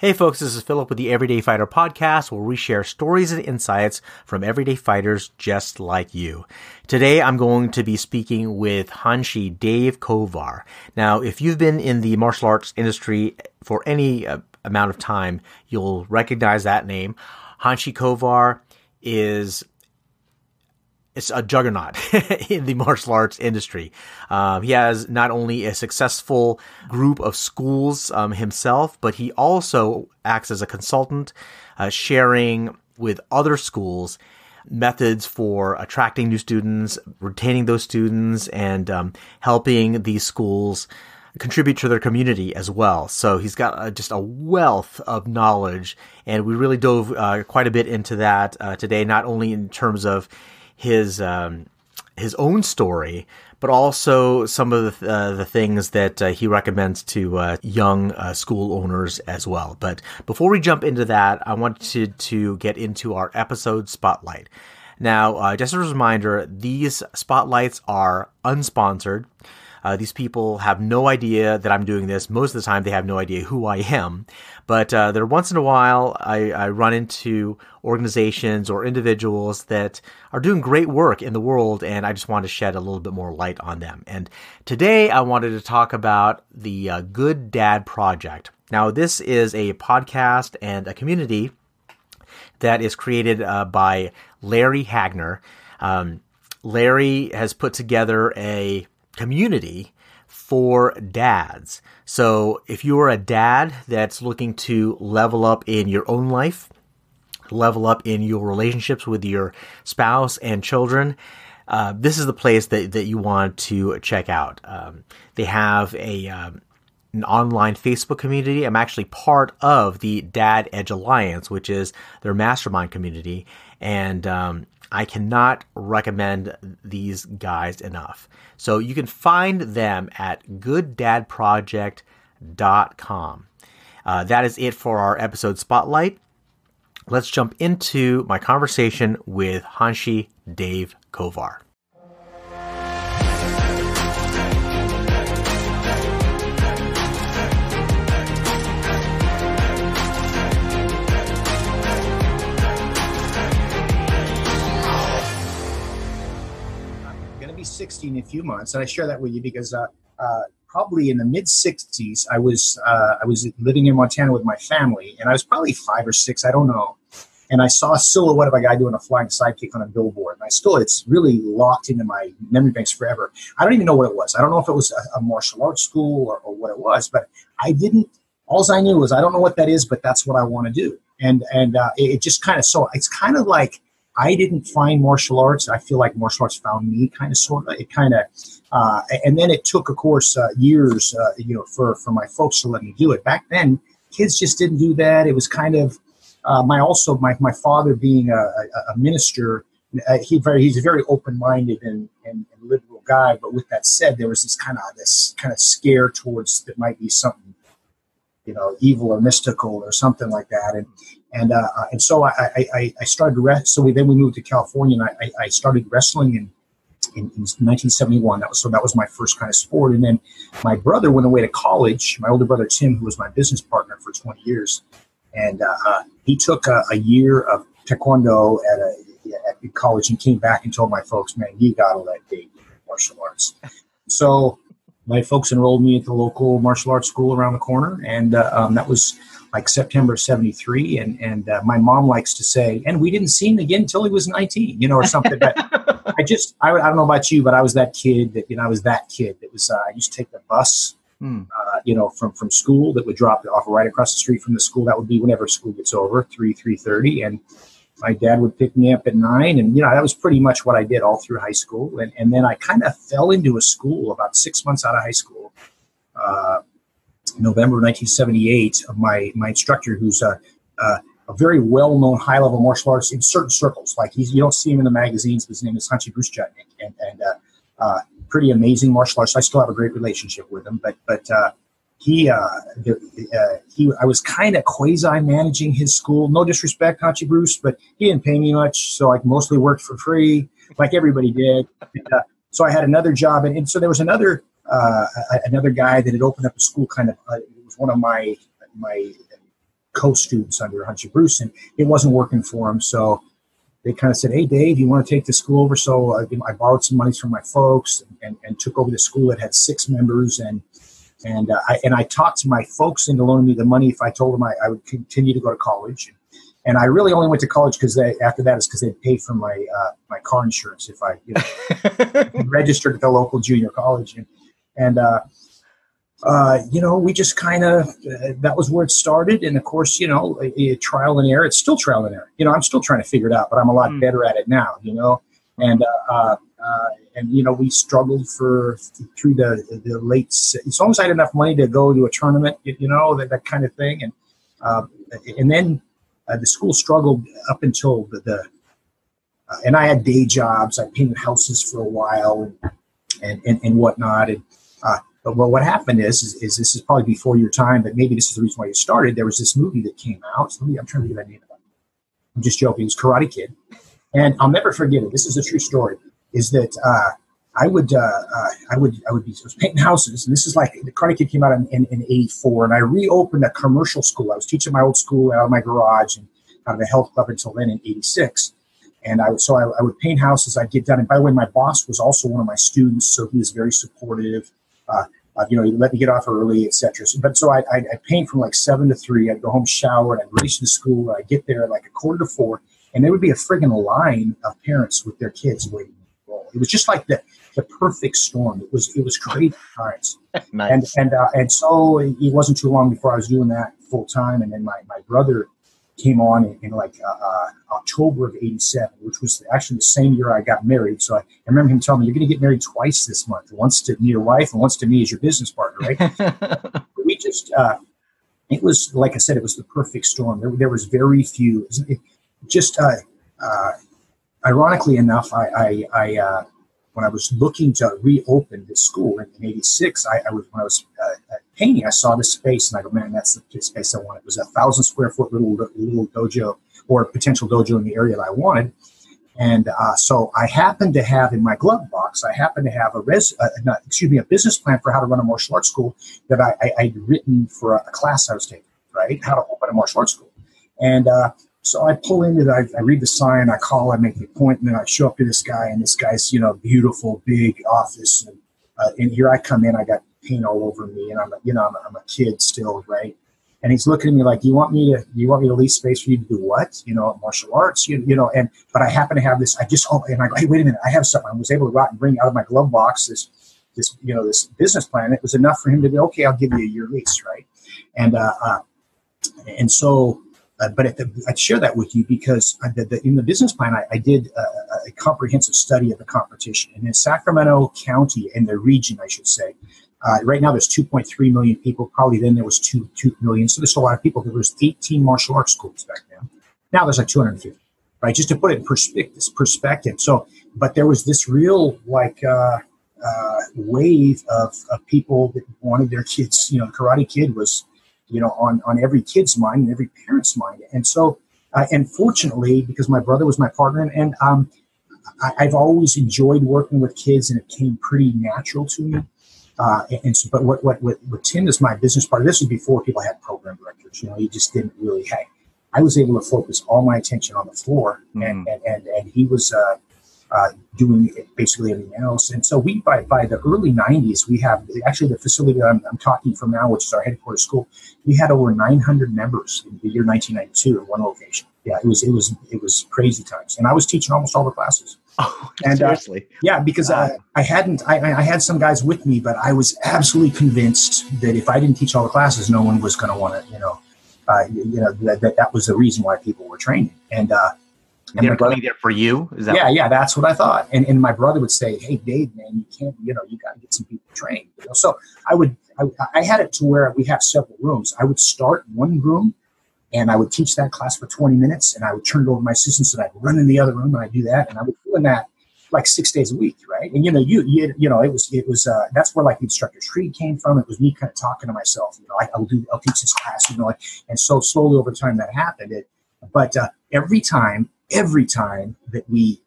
Hey folks, this is Philip with the Everyday Fighter podcast, where we share stories and insights from everyday fighters just like you. Today I'm going to be speaking with Hanshi Dave Kovar. Now, if you've been in the martial arts industry for any amount of time, you'll recognize that name. Hanshi Kovar it's a juggernaut in the martial arts industry. He has not only a successful group of schools himself, but he also acts as a consultant, sharing with other schools methods for attracting new students, retaining those students, and helping these schools contribute to their community as well. So he's got just a wealth of knowledge, and we really dove quite a bit into that today, not only in terms of his own story, but also some of the things that he recommends to young school owners as well. But before we jump into that, I wanted to get into our episode spotlight. Now, just as a reminder, these spotlights are unsponsored. These people have no idea that I'm doing this. Most of the time, they have no idea who I am. But there once in a while, I run into organizations or individuals that are doing great work in the world, and I just want to shed a little bit more light on them. And today, I wanted to talk about the Good Dad Project. Now, this is a podcast and a community that is created by Larry Hagner. Larry has put together a community for dads. So if you're a dad that's looking to level up in your own life, level up in your relationships with your spouse and children, this is the place that you want to check out. They have an online Facebook community. I'm actually part of the Dad Edge Alliance, which is their mastermind community. And I cannot recommend these guys enough. So you can find them at gooddadproject.com. That is it for our episode spotlight. Let's jump into my conversation with Hanshi Dave Kovar. Going to be 60 in a few months, and I share that with you because probably in the mid 60s, I was living in Montana with my family, and I was probably 5 or 6, I don't know. And I saw a silhouette of a guy doing a flying sidekick on a billboard, and it's really locked into my memory banks forever. I don't even know what it was. I don't know if it was a martial arts school or what it was, but I didn't. All I knew was I don't know what that is, but that's what I want to do. And it just kind of it's kind of like I didn't find martial arts. I feel like martial arts found me, kind of, sort of. It kind of, and then it took, of course, years, for my folks to let me do it. Back then, kids just didn't do that. It was kind of my father being a minister. He's a very open-minded and liberal guy. But with that said, there was this kind of scare towards that might be something, evil or mystical or something like that. And so I started to so we moved to California, and I started wrestling in 1971. That was my first kind of sport. And then my brother went away to college. My older brother Tim, who was my business partner for 20 years, and he took a year of taekwondo at college and came back and told my folks, "Man, you gotta let Dave do martial arts." So my folks enrolled me at the local martial arts school around the corner, and that was like September of 73. And my mom likes to say, and we didn't see him again until he was 19, or something. But I don't know about you, but I was that kid that, I was, I used to take the bus, from school that would drop off right across the street from the school. That would be whenever school gets over, 3:30. And my dad would pick me up at 9. And, that was pretty much what I did all through high school. And then I kind of fell into a school about 6 months out of high school. November 1978, my instructor, who's a very well-known high-level martial artist in certain circles. Like you don't see him in the magazines, but his name is Hanshi and pretty amazing martial artist. I still have a great relationship with him, but I was kind of quasi-managing his school. No disrespect, Hanshi Bruce, but he didn't pay me much, so I mostly worked for free, like everybody did. So I had another job, and so there was another guy that had opened up a school. It was one of my co-students under Hanshi Bruce, and it wasn't working for them. So they kind of said, "Hey, Dave, you want to take the school over?" So I borrowed some money from my folks and took over the school that had 6 members, and I talked to my folks into loaning me the money if I told them I would continue to go to college. And I really only went to college because after that is because they paid for my my car insurance if I registered at the local junior college, and we just kind of that was where it started. And of course, trial and error. It's still trial and error. I'm still trying to figure it out, but I'm a lot better at it now. And we struggled through the late. As long as I had enough money to go to a tournament, that kind of thing, and then. The school struggled up until and I had day jobs. I painted houses for a while and whatnot. But what happened is this is probably before your time, but maybe this is the reason why you started. There was this movie that came out. I'm trying to get that name out. I'm just joking. It was Karate Kid, and I'll never forget it. This is a true story. Is that I was painting houses, and this is like the Karate Kid came out in 84, and I reopened a commercial school. I was teaching my old school out of my garage and out of a health club until then in 86. And I would paint houses. I'd get done. And by the way, my boss was also one of my students, so he was very supportive. He let me get off early, etc. So I'd paint from like 7 to 3. I'd go home, shower, and I'd race to school. I'd get there at like 3:45, and there would be a friggin' line of parents with their kids waiting. It was just like the perfect storm. It was crazy times. Nice. And so it wasn't too long before I was doing that full time. And then my brother came on in October of 87, which was actually the same year I got married. So I remember him telling me, "You're going to get married twice this month, once to your wife and once to me as your business partner," right? We just, it was, like I said, it was the perfect storm. There was very few, ironically enough, I when I was looking to reopen the school in 86, when I was painting, I saw this space, and I go, "Man, that's the space I wanted." It was 1,000 square foot little dojo, or potential dojo in the area that I wanted. And so I happened to have in my glove box, a business plan for how to run a martial arts school that I'd written for a class I was taking, right? How to open a martial arts school. And so I pull into it, I read the sign, I call, I make the appointment, I show up to this guy, and this guy's, beautiful, big office. And here I come in, I got paint all over me, and I'm a kid still, right? And he's looking at me like, you want me to leave space for you to do what? Martial arts, but I happen to have this, and I go, "Hey, wait a minute, I have something." I was able to go out and bring out of my glove box this business plan. It was enough for him to go, "Okay, I'll give you a year lease," right? And so, but I'd share that with you because in the business plan, I did a comprehensive study of the competition. And in Sacramento County, in the region, I should say, right now there's 2.3 million people. Probably then there was 2 million. So there's a lot of people. There was 18 martial arts schools back then. Now there's like 250, right? Just to put it in perspective. So, but there was this real wave of people that wanted their kids. Karate Kid was, on every kid's mind and every parent's mind. And so, and fortunately, because my brother was my partner, and I've always enjoyed working with kids, and it came pretty natural to me. But what Tim is my business partner. This was before people had program directors. You just didn't really. I was able to focus all my attention on the floor, and he was doing basically everything else. And so we, by the early 90s, we have actually the facility that I'm talking from now, which is our headquarters school. We had over 900 members in the year 1992 in one location. Yeah, it was crazy times, and I was teaching almost all the classes. Oh, and, seriously? Yeah, because I had some guys with me, but I was absolutely convinced that if I didn't teach all the classes, no one was going to want to, that was the reason why people were training. And they're coming there for you? Is that yeah, that's what I thought. And my brother would say, "Hey, Dave, man, you can't, you got to get some people trained." So I had it to where we have several rooms. I would start one room, and I would teach that class for 20 minutes, and I would turn it over to my assistants, and I'd run in the other room, and I'd do that, and I was doing that like 6 days a week, right? And it was that's where like the instructor tree came from. It was me kind of talking to myself, I'll teach this class, and so slowly over time that happened. But every time that we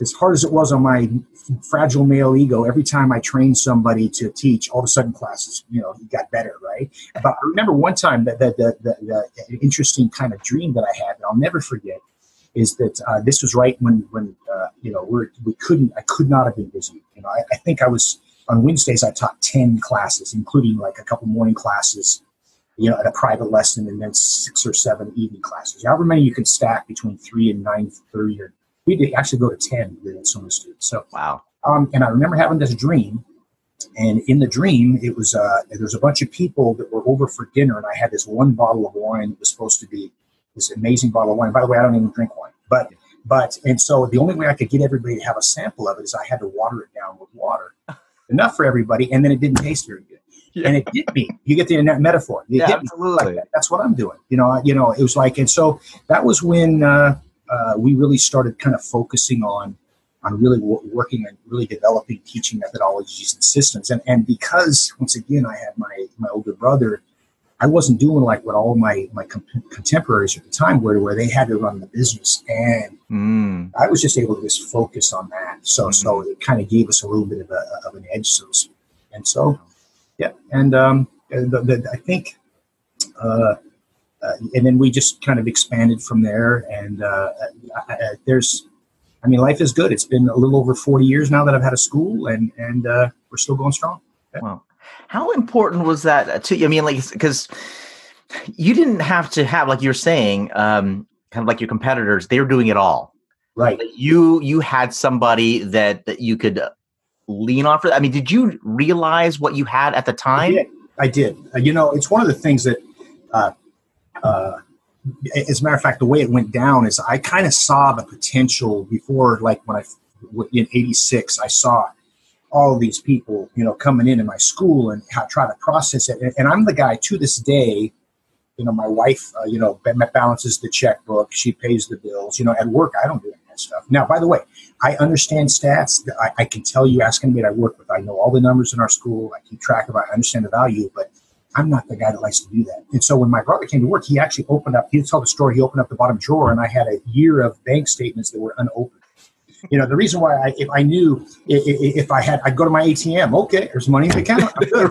as hard as it was on my fragile male ego, every time I trained somebody to teach, all of a sudden classes, got better, right? But I remember one time that the interesting kind of dream that I had that I'll never forget is that this was right when I could not have been busy. I think I was on Wednesdays. I taught 10 classes, including like a couple morning classes, at a private lesson, and then 6 or 7 evening classes. However many you could stack between 3 and 9:30, or we did actually go to 10 with some of the students. So wow. And I remember having this dream, and in the dream, it was there was a bunch of people that were over for dinner, and I had this one bottle of wine that was supposed to be this amazing bottle of wine. By the way, I don't even drink wine, and so the only way I could get everybody to have a sample of it is I had to water it down with water, enough for everybody, and then it didn't taste very good. Yeah. And it hit me. You get the metaphor. It hit absolutely. Me like that. That's what I'm doing. It was like, and so that was when we really started kind of focusing on really working and really developing teaching methodologies and systems. And because, once again, I had my older brother, I wasn't doing like what all my contemporaries at the time were, where they had to run the business. And I was just able to just focus on that. So it kind of gave us a little bit of an edge, so to speak. And so, yeah. And I think, and then we just kind of expanded from there. And life is good. It's been a little over 40 years now that I've had a school, and we're still going strong. Yeah. Wow. How important was that to you? I mean, because you didn't have to have, like you're saying, kind of like your competitors, they were doing it all. Right. Like you had somebody that you could lean on for that. I mean, did you realize what you had at the time? I did. It's one of the things that, as a matter of fact, the way it went down is I kind of saw the potential before, like when in '86, I saw all of these people, coming in my school and try to process it. And I'm the guy to this day, my wife, balances the checkbook. She pays the bills. At work, I don't do any of that stuff. Now, by the way, I understand stats. I can tell you, ask anybody I work with. I know all the numbers in our school. I keep track of it. I understand the value, but I'm not the guy that likes to do that. And so when my brother came to work, he actually he'd tell the story, he opened up the bottom drawer, and I had a year of bank statements that were unopened. The reason why I'd go to my ATM. Okay, there's money in the account. I'm good.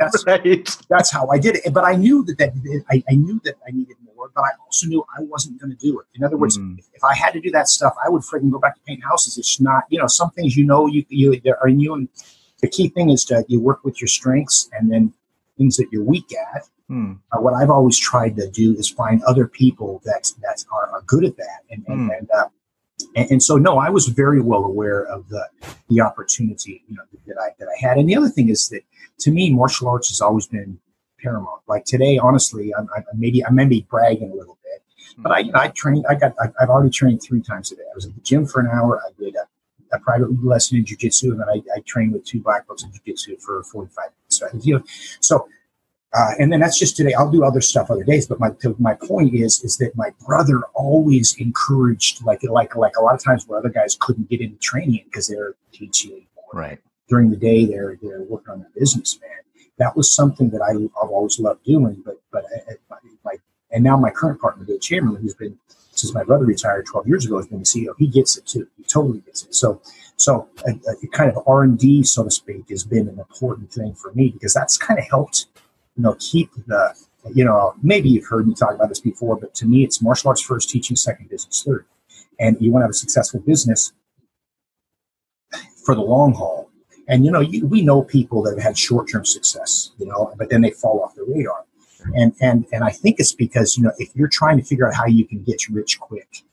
That's how I did it. But I knew that I knew that I needed more. But I also knew I wasn't going to do it. In other words, if I had to do that stuff, I would freaking go back to paint houses. It's not, some things you are in you. And the key thing is that you work with your strengths, and then things that you're weak at. What I've always tried to do is find other people that are good at that, and so, no, I was very well aware of the opportunity, that I had. And the other thing is that, to me, martial arts has always been paramount. Like today, honestly, I'm maybe bragging a little bit, but I trained. I've already trained 3 times a day. I was at the gym for an hour. I did a private lesson in jiu-jitsu, and then I trained with 2 black belts in jiu-jitsu for 45 minutes. So, and then that's just today. I'll do other stuff other days, but my point is that my brother always encouraged, like a lot of times where other guys couldn't get into training because they're teaching. Right. During the day, they're working on their business, man. That was something that I've always loved doing. But and now my current partner, Dave Chamberlain, who's been, since my brother retired 12 years ago, has been the CEO. He gets it too. He totally gets it. So a kind of R&D, so to speak, has been an important thing for me, because that's kind of helped, keep the, maybe you've heard me talk about this before, but to me, it's martial arts first, teaching second, business third. And you want to have a successful business for the long haul. And, we know people that have had short-term success, but then they fall off the radar. And I think it's because, if you're trying to figure out how you can get rich quick,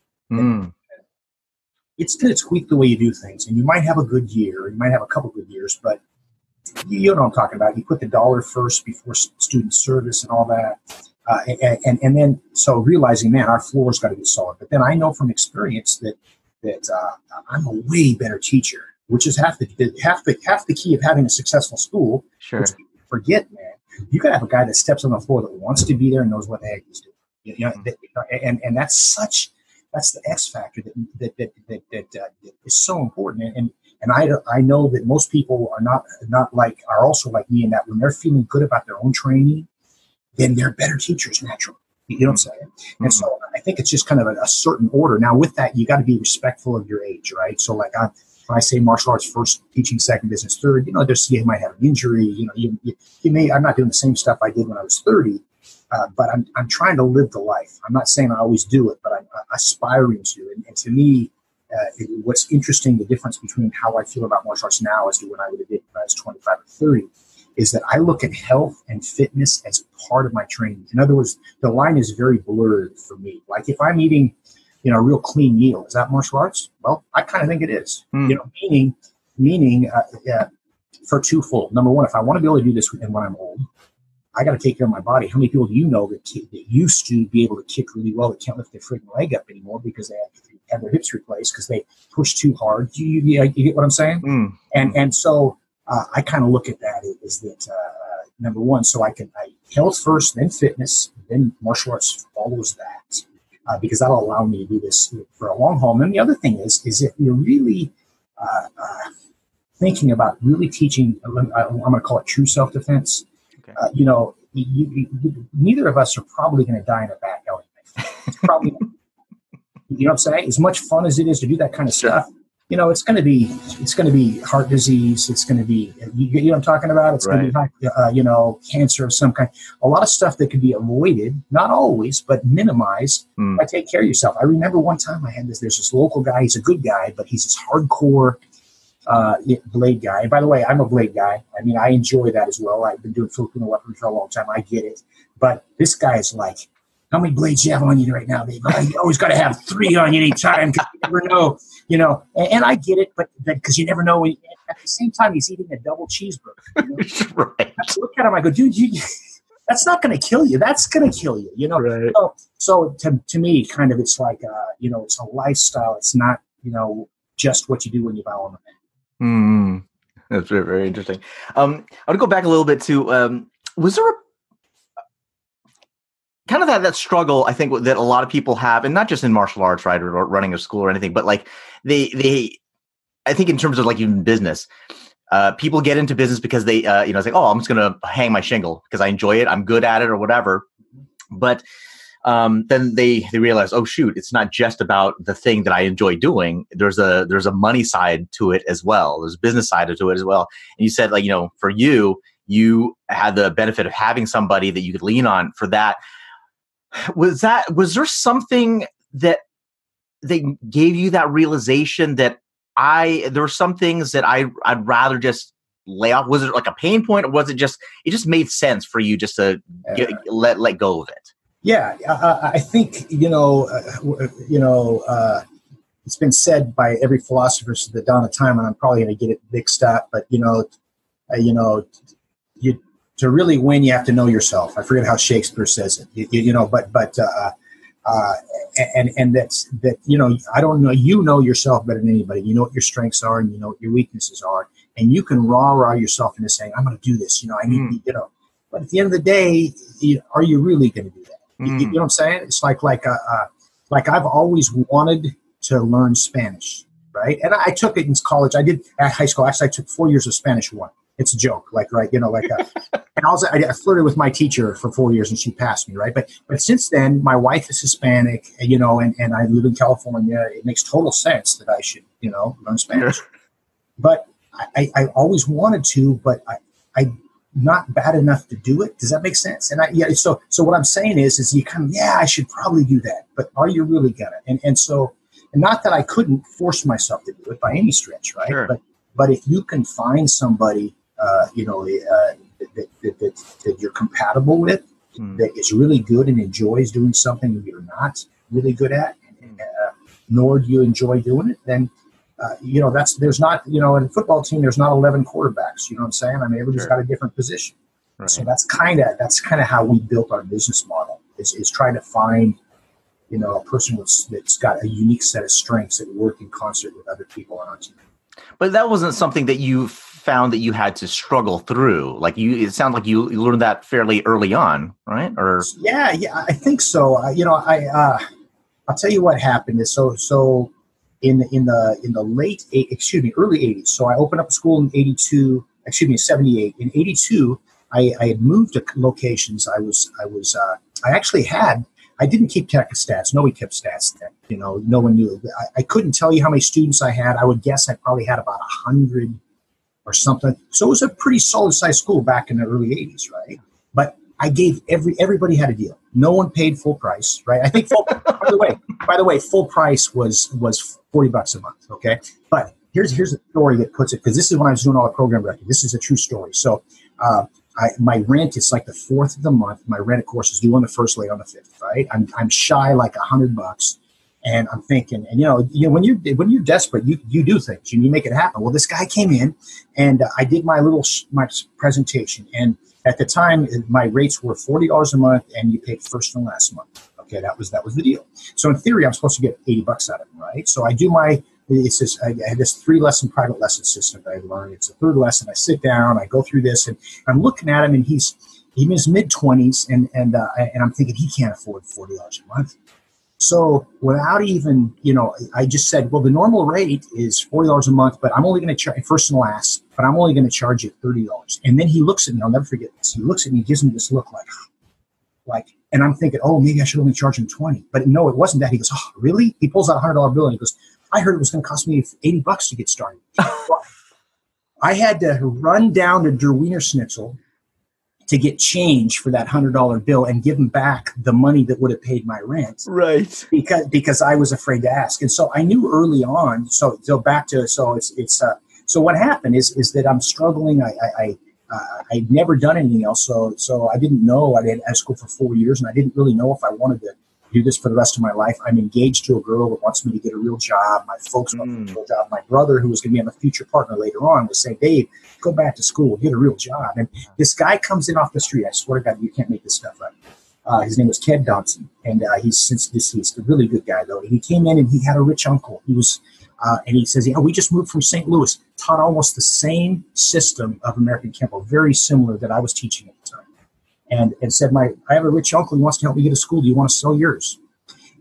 it's going to tweak the way you do things. And you might have a good year, you might have a couple good years, but you know what I'm talking about. You put the dollar first before student service and all that. And then, so realizing, man, our floor's got to be solid. But then I know from experience that I'm a way better teacher, which is half the key of having a successful school. Sure. Forget, man. You got to have a guy that steps on the floor that wants to be there and knows what the heck he's doing. And that's the X factor that is so important. And I know that most people are also like me, in that when they're feeling good about their own training, then they're better teachers naturally. You know what I'm saying? And so I think it's just kind of a certain order. Now, with that, you got to be respectful of your age, right? So like when I say martial arts first, teaching second, business third, you might have an injury. You may. I'm not doing the same stuff I did when I was 30, but I'm trying to live the life. I'm not saying I always do it, but I'm aspiring to. And to me, what's interesting, the difference between how I feel about martial arts now as to when I would have did when I was 25 or 30, is that I look at health and fitness as part of my training. In other words, the line is very blurred for me. Like if I'm eating, a real clean meal, is that martial arts? Well, I kind of think it is. Meaning for twofold. Number one, if I want to be able to do this when I'm old, I got to take care of my body. How many people do you know that used to be able to kick really well that can't lift their freaking leg up anymore because they have their hips replaced because they push too hard? You get what I'm saying? And so I kind of look at that as that number one, so I health first, then fitness, then martial arts follows that. Because that'll allow me to do this for a long haul. And the other thing is if you're really thinking about really teaching, I'm going to call it true self-defense. Okay. Neither of us are probably going to die in a back alley. It's probably, you know what I'm saying? As much fun as it is to do that kind of stuff, it's going to be heart disease. It's going to be, you know what I'm talking about? It's going to be, cancer of some kind. A lot of stuff that can be avoided, not always, but minimized by take care of yourself. I remember one time there's this local guy. He's a good guy, but he's this hardcore blade guy. And by the way, I'm a blade guy. I mean, I enjoy that as well. I've been doing Filipino weaponry for a long time. I get it. But this guy's like, how many blades do you have on you right now, Dave? You always got to have 3 on you anytime because you never know, And I get it, but because you never know. At the same time, he's eating a double cheeseburger. Right. I look at him, I go, dude, that's not going to kill you. That's going to kill you, Right. So to me, kind of, it's like, it's a lifestyle. It's not, just what you do when you bow on the mat. That's very, very interesting. I want to go back a little bit to, was there kind of that struggle, I think, that a lot of people have, and not just in martial arts, right, or running a school or anything, but like I think in terms of like even business, people get into business because they, it's like, oh, I'm just going to hang my shingle because I enjoy it, I'm good at it or whatever. But then they realize, oh shoot, it's not just about the thing that I enjoy doing. There's a money side to it as well. There's a business side to it as well. And you said, like, for you had the benefit of having somebody that you could lean on for that. Was there something that they gave you that realization that there were some things that I'd rather just lay off? Was it like a pain point, or was it just made sense for you just to let go of it? Yeah, I think it's been said by every philosopher since the dawn of time, and I'm probably going to get it mixed up, but to really win, you have to know yourself. I forget how Shakespeare says it, and that's that. I don't know. You know yourself better than anybody. You know what your strengths are, and you know what your weaknesses are, and you can rah yourself into saying, "I'm going to do this." I need, But at the end of the day, are you really going to do that? You know what I'm saying? It's like I've always wanted to learn Spanish, right? And I took it in college. I did at high school. Actually, I took 4 years of Spanish 1. It's a joke, and also I flirted with my teacher for 4 years, and she passed me, right? But since then, my wife is Hispanic, and I live in California. It makes total sense that I should, learn Spanish. But I always wanted to, but I not bad enough to do it. Does that make sense? And so what I'm saying is you kind of, I should probably do that, but are you really gonna? And not that I couldn't force myself to do it by any stretch, right? Sure. But if you can find somebody, that you're compatible with, that is really good and enjoys doing something that you're not really good at, nor do you enjoy doing it, then there's not, in a football team, there's not 11 quarterbacks. You know what I'm saying? I mean, everybody's got a different position. Right. So that's kind of how we built our business model is trying to find, a person that's got a unique set of strengths that work in concert with other people on our team. But that wasn't something that you found that you had to struggle through. Like it sounds like you learned that fairly early on, right? Or yeah, I think so. I'll tell you what happened is so in the early 80s. So I opened up a school in 78. In 82, I had moved to locations. I actually had I didn't keep track of stats. Nobody kept stats then. No one knew. I couldn't tell you how many students I had. I would guess I probably had about 100 or something. So it was a pretty solid sized school back in the early 80s, right? But I gave everybody had a deal. No one paid full price, right? I think by the way, full price was $40 a month. Okay. But here's a story that puts it, because this is when I was doing all the program directing. This is a true story. So, my rent is like the 4th of the month. My rent, of course, is due on the 1st, late on the 5th, right? I'm shy like $100, and I'm thinking, and when you're desperate, you do things and you make it happen. Well, this guy came in, and I did my presentation, and at the time my rates were $40 a month, and you paid first and last month. Okay, that was the deal. So in theory, I'm supposed to get $80 out of it, right? So I do I had this 3-lesson private lesson system that I learned. It's the 3rd lesson. I sit down, I go through this, and I'm looking at him, and he's in his mid-20s, and I'm thinking he can't afford $40 a month. So without even, I just said, well, the normal rate is $40 a month, but I'm only going to charge first and last, but I'm only going to charge you $30. And then he looks at me. I'll never forget this. He looks at me, gives me this look like, and I'm thinking, oh, maybe I should only charge him 20. But no, it wasn't that. He goes, oh, really? He pulls out a $100 bill, and he goes, I heard it was going to cost me $80 to get started. I had to run down to Der Wiener Schnitzel to get change for that $100 bill and give him back the money that would have paid my rent. Right. Because I was afraid to ask. And so I knew early on, so what happened is that I'm struggling. I'd never done anything else. So I didn't know. I had school for 4 years, and I didn't really know if I wanted to do this for the rest of my life. I'm engaged to a girl that wants me to get a real job. My folks want me to get a real job. My brother, who was going to be my future partner later on, was saying, Dave, go back to school, get a real job. And this guy comes in off the street. I swear to God, you can't make this stuff up. His name was Ted Dodson, and he's since deceased. A really good guy, though. And he came in, and he had a rich uncle. He was, and he says, we just moved from St. Louis, taught almost the same system of American Temple, very similar that I was teaching at the time. And said, I have a rich uncle who wants to help me get a school. Do you want to sell yours?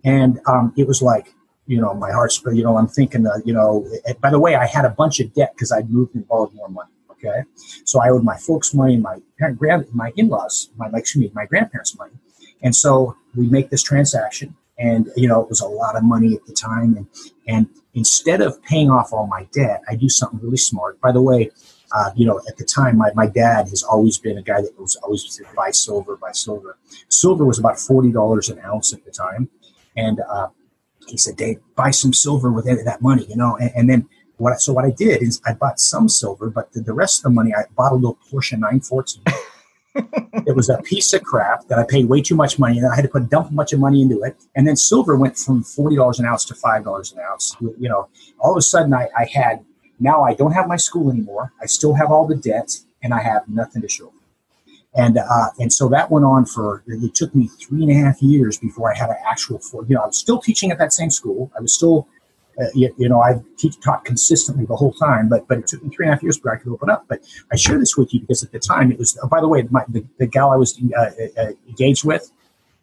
And it was like, my heart's, I'm thinking, by the way, I had a bunch of debt because I'd moved and borrowed more money. Okay. So I owed my folks money, my in-laws, my grandparents money. And so we make this transaction, and, it was a lot of money at the time. And instead of paying off all my debt, I do something really smart. By the way, at the time, my dad has always been a guy that was always buy silver. Silver was about $40 an ounce at the time. And he said, Dave, buy some silver with that money, And then what I did is I bought some silver, but the rest of the money, I bought a little Porsche 914. It was a piece of crap that I paid way too much money, and I had to dump a bunch of money into it. And then silver went from $40 an ounce to $5 an ounce. All of a sudden now I don't have my school anymore. I still have all the debt, and I have nothing to show. And so that went on it took me 3.5 years before I had an actual, I was still teaching at that same school. I was still, I taught consistently the whole time, but it took me 3.5 years before I could open up. But I share this with you because at the time it was, by the way, the gal I was engaged with,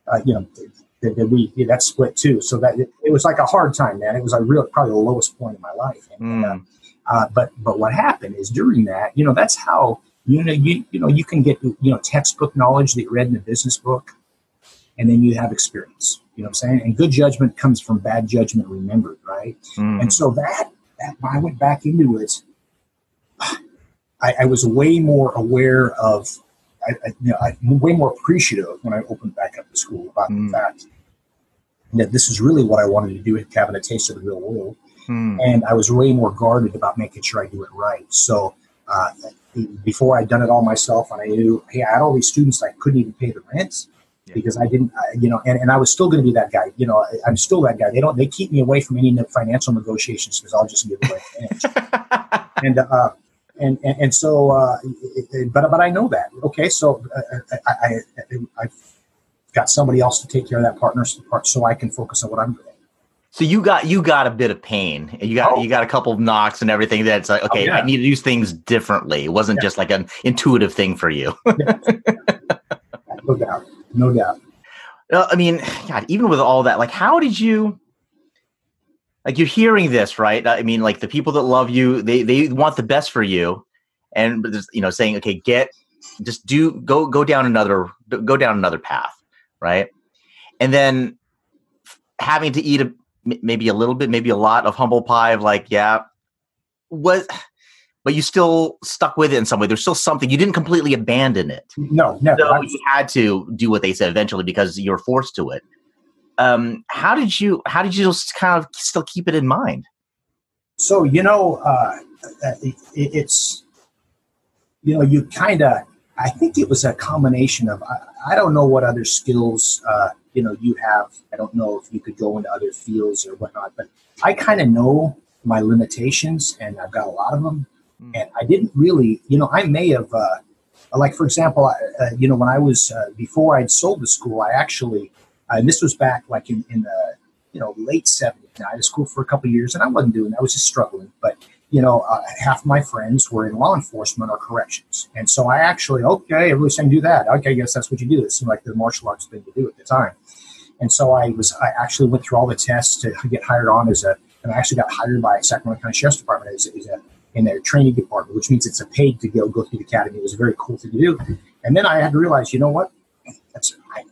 that split too. So that it was like a hard time, man. It was probably the lowest point in my life. But what happened is during that, that's how, you can get, textbook knowledge that you read in a business book, and then you have experience, you know what I'm saying? And good judgment comes from bad judgment remembered, right? And so that when I went back into it, I was way more aware of, way more appreciative when I opened back up the school about the fact that this is really what I wanted to do, having a taste of the real world. And I was way more guarded about making sure I do it right. So before I'd done it all myself, and I knew, hey, I had all these students that I couldn't even pay the rent because I didn't, and I was still going to be that guy. I'm still that guy. They keep me away from any financial negotiations because I'll just give away and so, but I know that. Okay, so I've got somebody else to take care of that partner so I can focus on what I'm doing. So you got a bit of pain. You got a couple of knocks and everything. That's like, okay, I need to do things differently. It wasn't just like an intuitive thing for you. No doubt. I mean, God, even with all that, like, how did you? Like, you're hearing this, right? I mean, like, the people that love you, they want the best for you, and saying, okay, go down another path, right? and then having to eat maybe a little bit, maybe a lot of humble pie of like, but you still stuck with it in some way. There's still something. You didn't completely abandon it. No, never. So you had to do what they said eventually because you were forced to it. How did you just kind of still keep it in mind? So, it's, you kind of, I think it was a combination of, I don't know what other skills, you have. I don't know if you could go into other fields or whatnot, but I kind of know my limitations, and I've got a lot of them. And I didn't really, I may have, like, for example, when I was, before I'd sold the school, I actually, and this was back like in the, late 70s. I had a school for a couple of years, and I wasn't doing that. I was just struggling. But, half of my friends were in law enforcement or corrections. And so I actually, okay, everybody's saying do that. Okay, I guess that's what you do. It seemed like the martial arts thing to do at the time. And so I actually went through all the tests to get hired on and I actually got hired by Sacramento County Sheriff's Department in their training department, which means it's a paid to go through the academy. It was a very cool thing to do. And then I had to realize, you know what?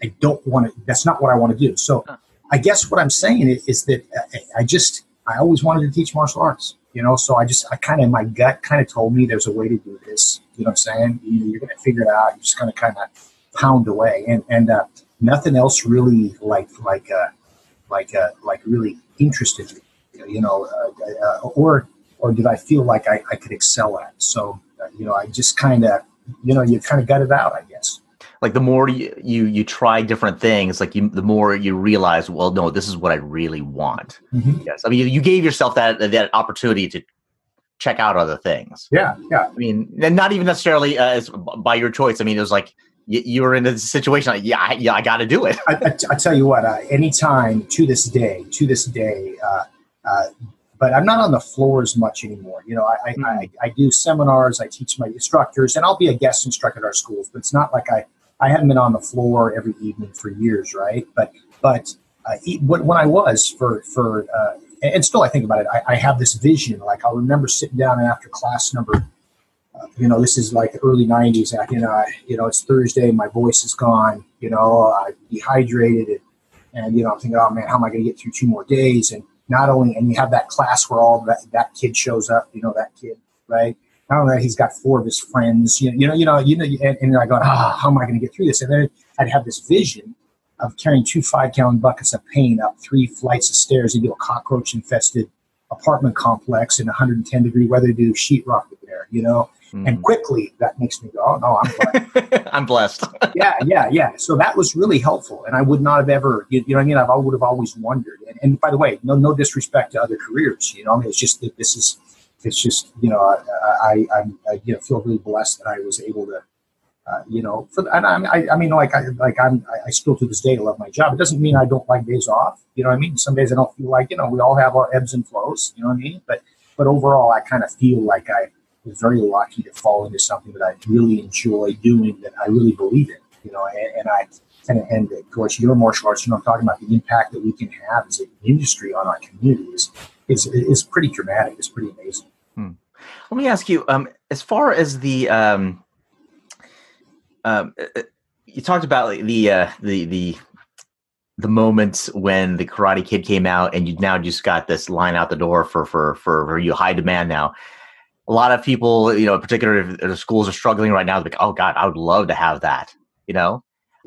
I don't want to, that's not what I want to do. So I guess what I'm saying is that I always wanted to teach martial arts, so I kind of, my gut kind of told me there's a way to do this. You know what I'm saying? You're going to figure it out. You're just going to kind of pound away. And nothing else really like really interested me, or did I feel like I could excel at? So, I just kind of, you kind of gut it out, I guess. Like the more you try different things, like the more you realize, well, no, this is what I really want. Mm-hmm. Yes. I mean, you gave yourself that opportunity to check out other things. Yeah. Yeah. I mean, and not even necessarily by your choice. I mean, it was like, you were in a situation like, I got to do it. I tell you what, anytime to this day, but I'm not on the floor as much anymore. I do seminars, I teach my instructors, and I'll be a guest instructor at our schools, but it's not like I haven't been on the floor every evening for years, right? But when I was and still I think about it, I have this vision. Like I'll remember sitting down after class number, this is like the early 90s. It's Thursday, my voice is gone. I'm dehydrated, and I'm thinking, oh man, how am I going to get through 2 more days? And not only, and you have that class where all that kid shows up, that kid, right? Not only that, he's got 4 of his friends, and I go, how am I going to get through this? And then I'd have this vision of carrying 2 5-gallon buckets of paint up 3 flights of stairs into a cockroach-infested apartment complex in 110-degree weather to do sheetrock repair, And quickly, that makes me go, oh, no, I'm blessed. I'm blessed. Yeah. So that was really helpful. And I would not have ever, I would have always wondered. And by the way, no disrespect to other careers, it's just that I feel really blessed that I was able to, I still to this day love my job. It doesn't mean I don't like days off. You know what I mean? Some days I don't feel like, we all have our ebbs and flows, you know what I mean? But overall, I kind of feel like I was very lucky to fall into something that I really enjoy doing, that I really believe in, and of course, your martial arts, I'm talking about the impact that we can have as an industry on our community is pretty dramatic. It's pretty amazing. Let me ask you, as far as the, you talked about the moments when the Karate Kid came out, and you now just got this line out the door for you, high demand now. A lot of people, particularly if the schools are struggling right now, they're like, oh God, I would love to have that, Yeah.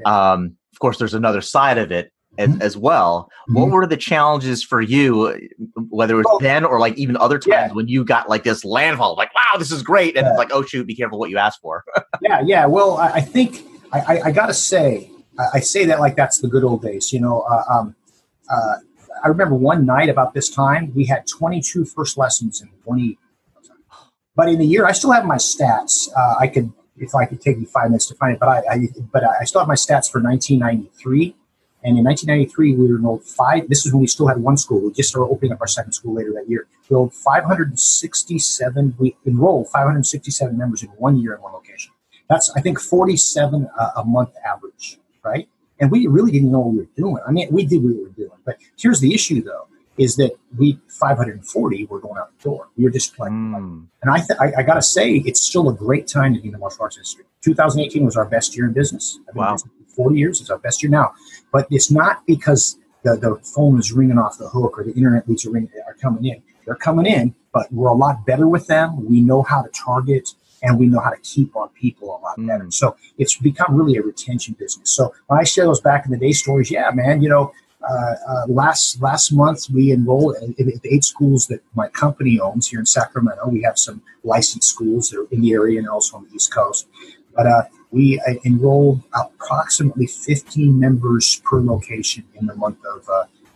Of course, there's another side of it as well. Mm-hmm. What were the challenges for you, whether it was then or like even other times when you got like this landfall, like, wow, this is great. And it's like, oh shoot, be careful what you ask for. Yeah. Well, I think I got to say, I say that like that's the good old days. I remember one night about this time, we had 22 first lessons in 20. But in a year, I still have my stats. If I could take you 5 minutes to find it, but I still have my stats for 1993. And in 1993, we were enrolled 5. This is when we still had 1 school. We just started opening up our second school later that year. We enrolled 567. We enrolled 567 members in 1 year in 1 location. That's, I think, 47 a month average, right? And we really didn't know what we were doing. I mean, we did what we were doing. But here's the issue, though, is that 540 were going out the door. We were just playing. And I got to say, it's still a great time to be in the martial arts industry. 2018 was our best year in business. I've been in business for 40 years. It's our best year now. But it's not because the phone is ringing off the hook or the internet leads are coming in. They're coming in, but we're a lot better with them. We know how to target, and we know how to keep our people a lot better. So it's become really a retention business. So when I share those back in the day stories, yeah, man, last month we enrolled in the 8 schools that my company owns here in Sacramento. We have some licensed schools that are in the area and also on the East Coast. But we enrolled approximately 15 members per location in the month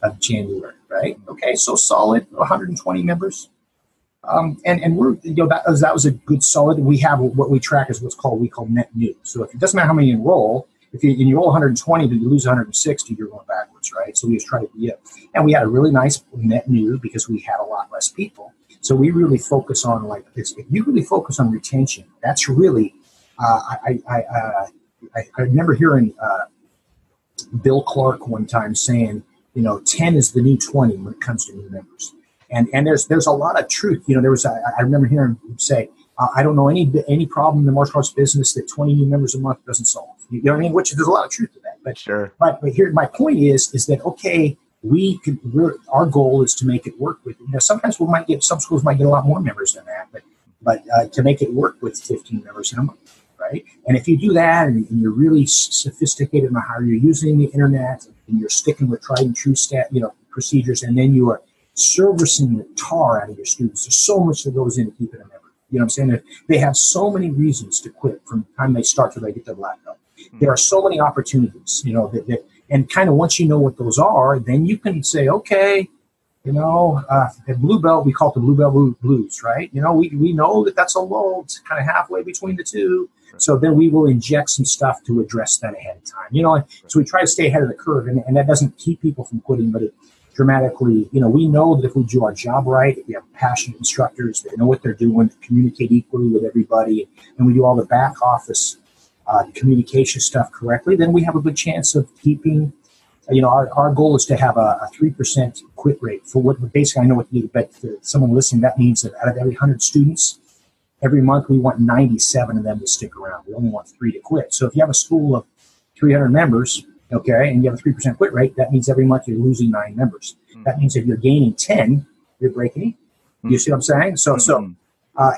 of January, right? Okay, so solid, 120 members. And we're, that was a good solid. We have what we track is we call net new. So if it doesn't matter how many you enroll, if you enroll 120 but you lose 160, you're going backwards, right? So we just try to be and we had a really nice net new because we had a lot less people. So we really focus on if you really focus on retention, that's really. I remember hearing Bill Clark one time saying, 10 is the new 20 when it comes to new members. And there's a lot of truth. I remember hearing him say, I don't know any problem in the martial arts business that 20 new members a month doesn't solve. You know what I mean? Which there's a lot of truth to that. But sure. But here, my point is that, okay, our goal is to make it work with, sometimes some schools might get a lot more members than that, but to make it work with 15 members in a month. Right. And if you do that and you're really sophisticated in how you're using the internet and you're sticking with tried and true procedures, and then you are servicing the tar out of your students, there's so much that goes into keeping a member. You know what I'm saying? They have so many reasons to quit from the time they start till they get their black belt. There are so many opportunities, and kind of once you know what those are, then you can say, okay, at blue belt, we call it the blue belt blues, right? We know that that's a lull. It's kind of halfway between the two. So then we will inject some stuff to address that ahead of time. So we try to stay ahead of the curve, and that doesn't keep people from quitting, but it dramatically, we know that if we do our job right, if we have passionate instructors that know what they're doing, communicate equally with everybody, and we do all the back office communication stuff correctly, then we have a good chance of keeping. Our goal is to have a 3% quit rate for what basically I know what you do, but for someone listening, that means that out of every 100 students, every month we want 97 of them to stick around. We only want 3 to quit. So if you have a school of 300 members, okay, and you have a 3% quit rate, that means every month you're losing 9 members. That means if you're gaining 10, you're breaking even. You see what I'm saying? So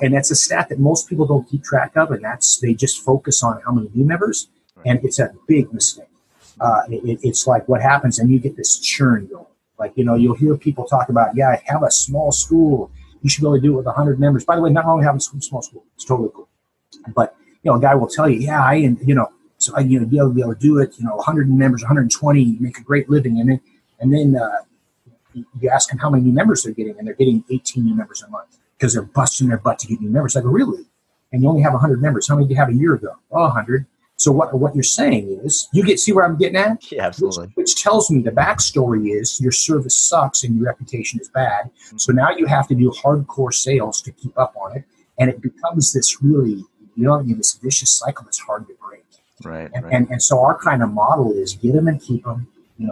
and that's a stat that most people don't keep track of, and they just focus on how many new members, and it's a big mistake. It's like what happens, and you get this churn going. Like, you'll hear people talk about, I have a small school. You should be able to do it with 100 members. By the way, not only having a small school, it's totally cool. But, a guy will tell you, so be able to do it, 100 members, 120, you make a great living. And then you ask them how many new members they're getting, and they're getting 18 new members a month because they're busting their butt to get new members. I go, really? And you only have 100 members. How many did you have a year ago? Oh, 100. So what you're saying is, see where I'm getting at? Yeah, absolutely. Which tells me the backstory is your service sucks and your reputation is bad. So now you have to do hardcore sales to keep up on it. And it becomes this really, this vicious cycle that's hard to break. Right. And so our kind of model is get them and keep them,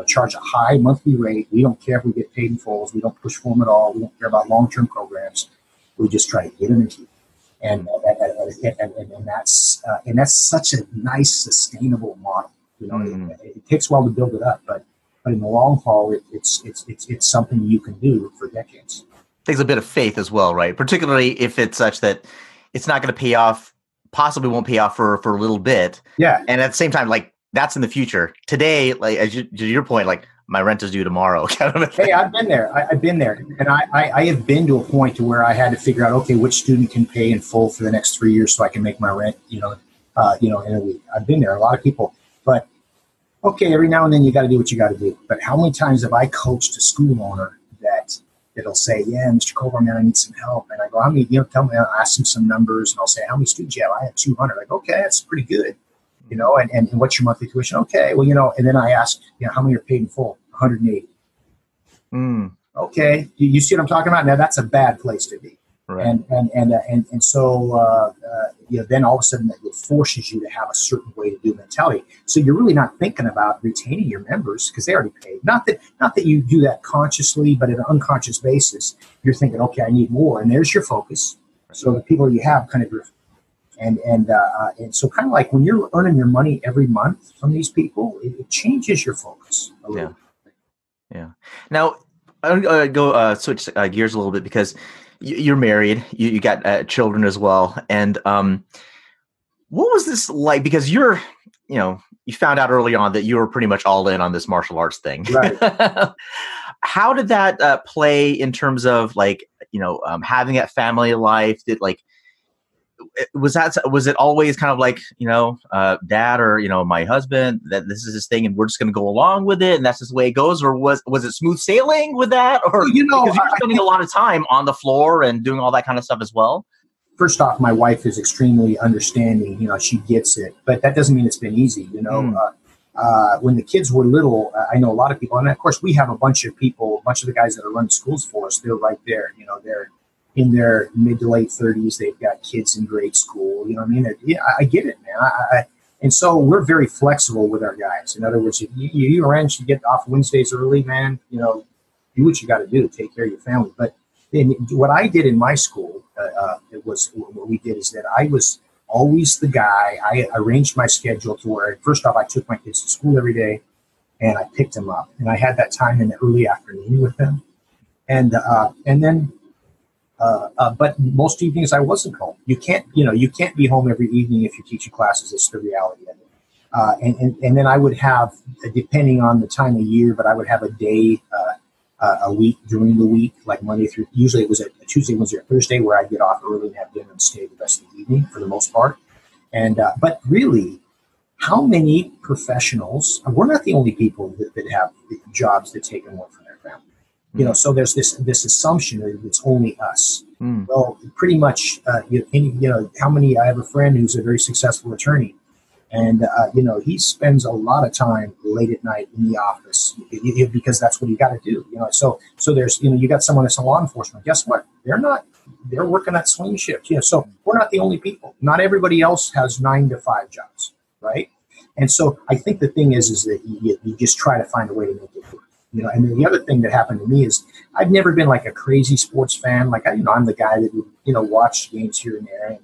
charge a high monthly rate. We don't care if we get paid in fulls. We don't push for them at all. We don't care about long-term programs. We just try to get them and keep them. And that's such a nice, sustainable model. It takes a while to build it up, but in the long haul, it's something you can do for decades. Takes a bit of faith as well, right? Particularly if it's such that it's not going to pay off, possibly won't pay off for a little bit. Yeah. And at the same time, that's in the future. Today, to your point, my rent is due tomorrow. Kind of a thing. Hey, I've been there. I've been there. And I have been to a point to where I had to figure out, okay, which student can pay in full for the next 3 years so I can make my rent, in a week. I've been there. A lot of people. But, okay, every now and then you got to do what you got to do. But how many times have I coached a school owner that'll say, yeah, Mr. Kovar, man, I need some help. And I go, how many, tell me, I'll ask him some numbers, and I'll say, how many students you have? I have 200. Like, okay, that's pretty good. And what's your monthly tuition? Okay, well, and then I ask, how many are paid in full? 180. Okay, you see what I'm talking about? Now that's a bad place to be. Right. And so then all of a sudden it forces you to have a certain way to do mentality. So you're really not thinking about retaining your members because they already paid. Not that you do that consciously, but at an unconscious basis, you're thinking, okay, I need more, and there's your focus. So the people you have kind of And so kind of like when you're earning your money every month from these people, it changes your focus a little bit. Yeah. Now, I'm going to go switch gears a little bit because you're married. You got children as well. And what was this like? Because you found out early on that you were pretty much all in on this martial arts thing. Right. How did that play in terms of having that family life? Was it always kind of like, dad or, my husband, that this is his thing and we're just going to go along with it and that's just the way it goes? Or was it smooth sailing with that? Or, because you're spending a lot of time on the floor and doing all that kind of stuff as well? First off, my wife is extremely understanding. She gets it, but that doesn't mean it's been easy. When the kids were little, I know a lot of people, and of course we have a bunch of the guys that are running schools for us. They're right there. They're in their mid to late 30s. They've got kids in grade school. You know what I mean? Yeah, I get it, man. And so we're very flexible with our guys. In other words, if you arrange to get off Wednesdays early, man, do what you got to do to take care of your family. But then what I did in my school, what we did is that I was always the guy. I arranged my schedule to where, first off, I took my kids to school every day and I picked them up. And I had that time in the early afternoon with them. And then, but most evenings I wasn't home. You can't be home every evening if you're teaching classes. It's the reality of it. And then I would have, depending on the time of year, but I would have a day, a week during the week, like Monday through, usually it was a Tuesday, Wednesday, or Thursday where I'd get off early and have dinner and stay the rest of the evening for the most part. And, but really, how many professionals, we're not the only people that have jobs that take and work for their family. So there's this assumption that it's only us. Well, pretty much, how many, I have a friend who's a very successful attorney. And, he spends a lot of time late at night in the office because that's what you got to do. So there's, you got someone that's in law enforcement. Guess what? They're working at swing shifts. So we're not the only people. Not everybody else has 9 to 5 jobs, right? And so I think the thing is that you just try to find a way to make it work. And then the other thing that happened to me is I've never been like a crazy sports fan. Like, I'm the guy that would, watch games here and there. And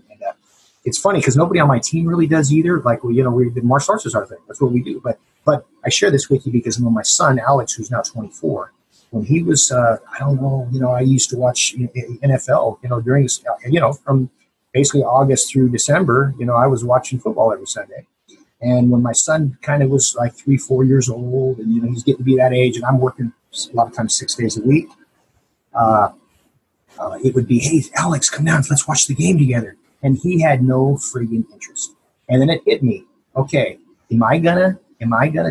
it's funny because nobody on my team really does either. Like, the martial arts is our thing. That's what we do. But I share this with you because when my son, Alex, who's now 24, when he was, I used to watch NFL, during, from basically August through December, I was watching football every Sunday. And when my son kind of was like 3-4 years old and, he's getting to be that age and I'm working a lot of times 6 days a week, it would be, hey, Alex, come down. Let's watch the game together. And he had no friggin' interest. And then it hit me. Okay, am I gonna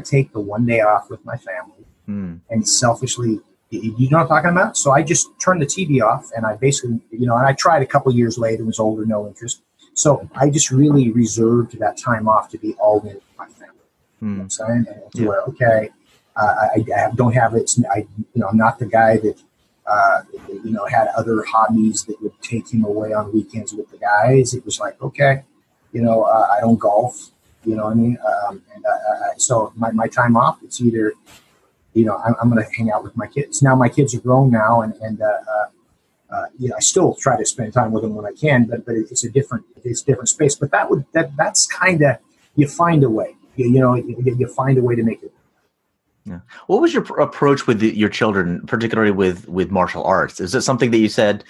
take the one day off with my family and selfishly, you know what I'm talking about? So I just turned the TV off and I basically, and I tried a couple years later, was older, no interest. So I just really reserved that time off to be all in with my family. You know what I'm saying? And to where, okay, I don't have it. I'm not the guy that, had other hobbies that would take him away on weekends with the guys. It was like, okay, I don't golf, you know what I mean? So my time off, it's either, I'm going to hang out with my kids. Now my kids are grown now and I still try to spend time with them when I can, but it's a different space. But that's kind of, you find a way, you find a way to make it. Yeah. What was your approach with your children, particularly with martial arts? Is it something that you said,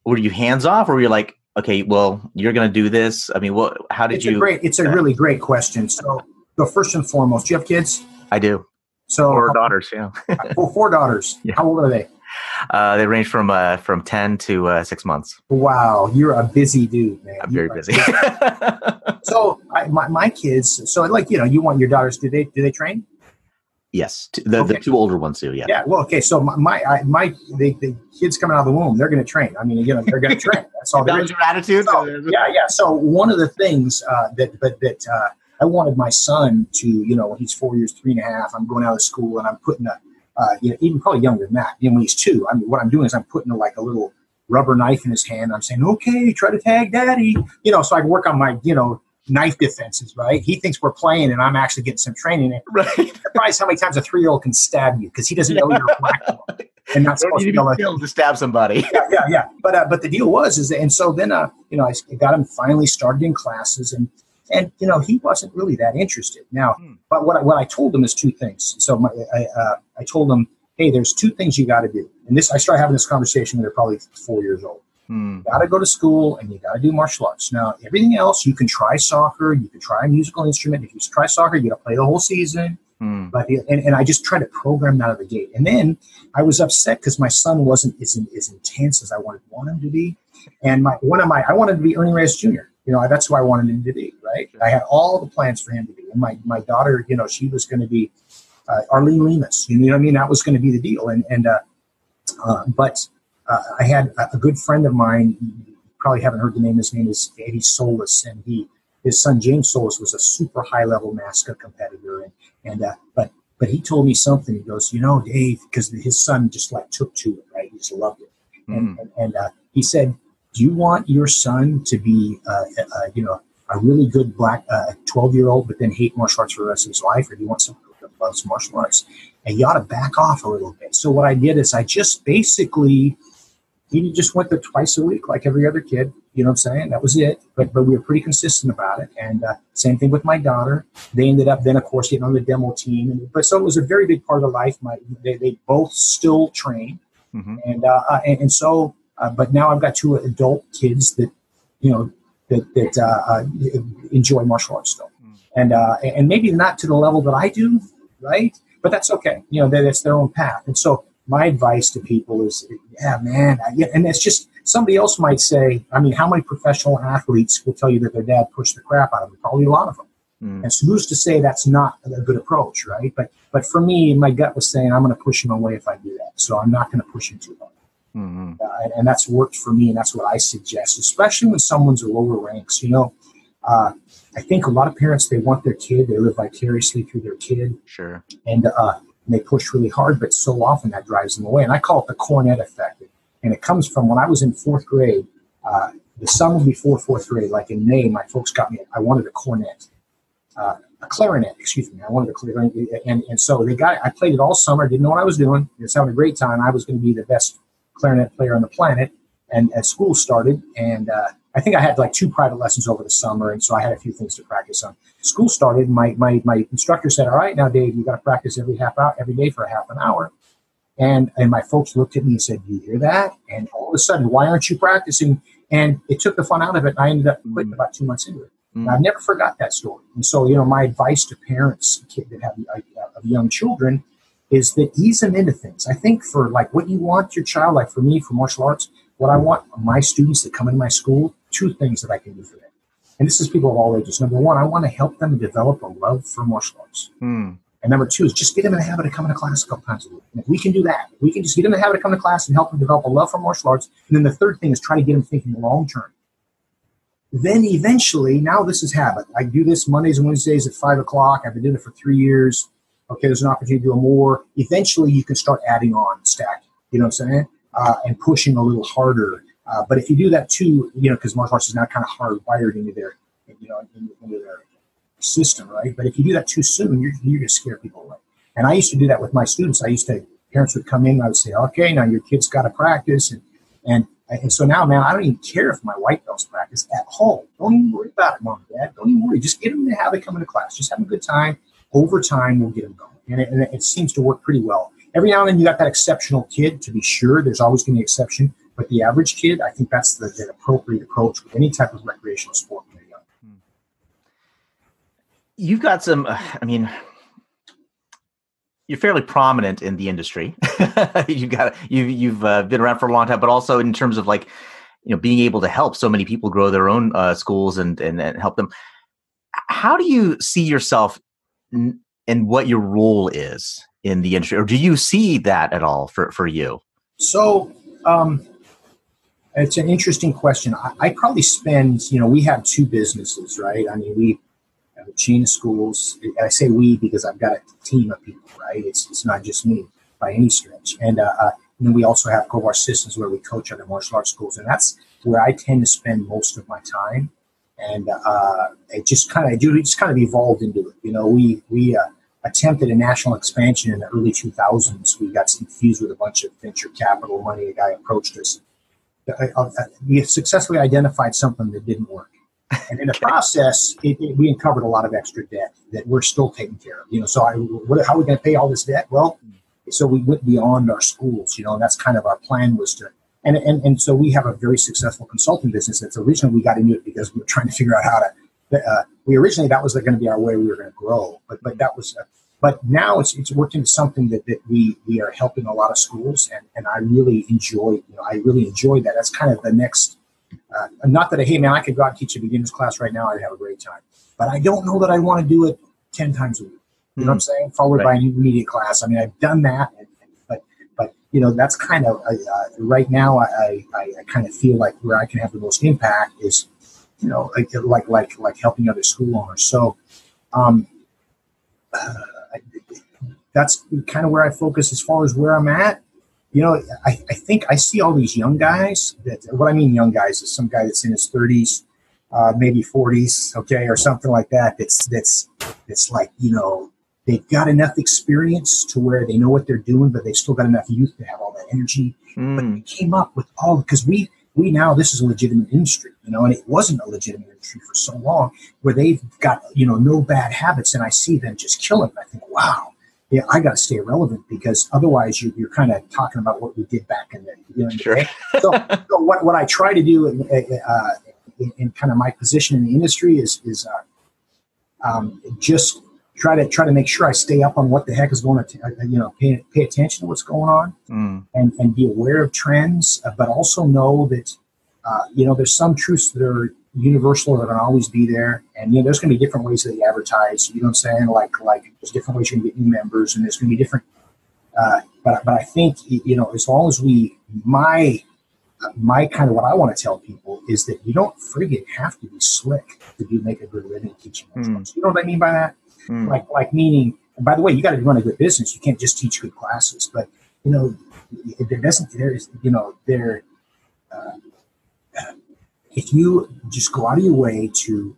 were you hands off or were you like, okay, well, you're going to do this? I mean, how did you? It's a really great question. So first and foremost, do you have kids? I do. So 4 daughters. Yeah. 4 daughters. Yeah. How old are they? They range from 10 to 6 months. Wow, you're a busy dude, man. I'm very busy. So my kids. So you want your daughters? Do they train? Yes, the 2 older ones do. Yeah. Yeah. Well, okay. So the kids coming out of the womb, they're going to train. I mean, they're going to train. That's all. That was your attitude. So, yeah. So one of the things that I wanted my son to, when he's 4 years, 3.5, I'm going out of school and I'm putting even probably younger than that. When he's 2, I mean, what I'm doing is I'm putting a little rubber knife in his hand. I'm saying, okay, try to tag daddy. So I can work on my, knife defenses, right? He thinks we're playing and I'm actually getting some training. Right. Surprised how many times a 3-year-old can stab you because he doesn't know you're a black one. and not supposed to be able to stab somebody. Yeah. But the deal was, and so then, I got him finally started in classes, and he wasn't really that interested. Now, but what I told him is two things. So I told him, hey, there's two things you got to do. And I started having this conversation when they're probably 4 years old. You got to go to school and you got to do martial arts. Now, everything else, you can try soccer, you can try a musical instrument. If you try soccer, you got to play the whole season. But and I just tried to program that out of the gate. And then I was upset because my son wasn't as intense as I want him to be. And I wanted to be Ernie Reyes Jr. That's who I wanted him to be, right? I had all the plans for him to be. And my daughter, she was going to be Arlene Lemus. You know what I mean? That was going to be the deal. But I had a good friend of mine. You probably haven't heard the name. His name is Eddie Solis, and his son James Solis was a super high level NASCAR competitor. But he told me something. He goes, Dave, because his son just took to it, right? He just loved it. And he said, do you want your son to be, a really good black 12-year-old, but then hate martial arts for the rest of his life, or do you want someone who loves martial arts? And you ought to back off a little bit. So what I did is I just basically, he just went there twice a week like every other kid. You know what I'm saying? That was it. But we were pretty consistent about it. And same thing with my daughter. They ended up then, of course, getting on the demo team. But so it was a very big part of life. They both still train. And so, but now I've got two adult kids that, enjoy martial arts still. And maybe not to the level that I do, right? But that's okay. That's their own path. And so my advice to people is, and it's just, somebody else might say, how many professional athletes will tell you that their dad pushed the crap out of them? Probably a lot of them. And so who's to say that's not a good approach, right? But for me, my gut was saying, I'm going to push him away if I do that. So I'm not going to push him too hard. And that's worked for me, and that's what I suggest, especially when someone's a lower ranks. I think a lot of parents, they want their kid, they live vicariously through their kid. Sure. And they push really hard, but so often that drives them away. And I call it the cornet effect. And it comes from when I was in fourth grade, the summer before fourth grade, like in May, my folks got me, I wanted a cornet. A clarinet, excuse me. I wanted a clarinet. And so I played it all summer, didn't know what I was doing. I was having a great time. I was going to be the best clarinet player on the planet. And as school started, and I think I had 2 private lessons over the summer, and so I had a few things to practice on. School started, my instructor said, all right, now, Dave, you got to practice every day for a half an hour. And my folks looked at me and said, you hear that? And all of a sudden, why aren't you practicing? And it took the fun out of it. I ended up quitting about 2 months into it. And I've never forgot that story. And so, my advice to parents that have young children is that ease them into things. I think for what you want your child, for me, for martial arts, what I want my students that come into my school, 2 things that I can do for them. And this is people of all ages. Number 1, I want to help them develop a love for martial arts. And number 2 is just get them in the habit of coming to class a couple times a week. And if we can do that, we can just get them in the habit of coming to class and help them develop a love for martial arts. And then the third thing is try to get them thinking long term. Then eventually, now this is habit. I do this Mondays and Wednesdays at 5 o'clock. I've been doing it for 3 years. Okay, there's an opportunity to do more. Eventually, you can start adding on, stacking. You know what I'm saying? And pushing a little harder. But if you do that too, because martial arts is now kind of hardwired into their, into their system, right? But if you do that too soon, you're going to scare people away. And I used to do that with my students. Parents would come in and I would say, okay, now your kid's got to practice. And so now, man, I don't even care if my white belts practice at home. Don't even worry about it, Mom and Dad. Don't even worry. Just get them to have it coming to class. Just have a good time. Over time, we'll get them going. And it seems to work pretty well. Every now and then you got that exceptional kid, to be sure. There's always going to be an exception. But the average kid, I think that's the appropriate approach with any type of recreational sport. You've got some, you're fairly prominent in the industry. You've been around for a long time, but also in terms of being able to help so many people grow their own schools and help them. How do you see yourself and what your role is in the industry, or do you see that at all for you? So it's an interesting question. I probably spend, we have 2 businesses, right? We have a chain of schools. I say we because I've got a team of people, right? It's not just me by any stretch. And then we also have Kovar Systems where we coach other martial arts schools. And that's where I tend to spend most of my time. And it just kind of evolved into it. attempted a national expansion in the early 2000s. We got infused with a bunch of venture capital money. A guy approached us. We successfully identified something that didn't work. And in the process, we uncovered a lot of extra debt that we're still taking care of. So how are we going to pay all this debt? Well, so we went beyond our schools, and that's kind of our plan was to, and so we have a very successful consulting business. That's originally we got into it because we were trying to figure out how to, that was going to be our way we were going to grow. But now it's worked into something that we are helping a lot of schools, and I really enjoy, that. That's kind of the next, not that, hey man, I could go out and teach a beginner's class right now. I'd have a great time, but I don't know that I want to do it 10 times a week. You know what I'm saying? Followed by an intermediate class. I mean, I've done that, but that's kind of right now. I kind of feel like where I can have the most impact is, like helping other school owners. So, that's kind of where I focus as far as where I'm at. I think I see all these young guys. What I mean, young guys is some guy that's in his 30s, maybe 40s, okay, or something like that. That's like they've got enough experience to where they know what they're doing, but they've still got enough youth to have all that energy. But they came up with because we now, this is a legitimate industry, and it wasn't a legitimate industry for so long, where they've got, no bad habits, and I see them just killing them. I think, wow, yeah, I got to stay relevant, because otherwise you're kind of talking about what we did back in the Sure. So what I try to do in kind of my position in the industry is just try to make sure I stay up on what the heck is going on, pay attention to what's going on, and be aware of trends, but also know that, there's some truths that are universal, that are going to always be there. And, there's going to be different ways that they advertise, you know what I'm saying? Like there's different ways you can get new members, and there's going to be different, but I think, as long as my kind of what I want to tell people is that you don't friggin' have to be slick to make a good living teaching. You know what I mean by that? Like meaning, and by the way, you got to run a good business. You can't just teach good classes, but if you just go out of your way to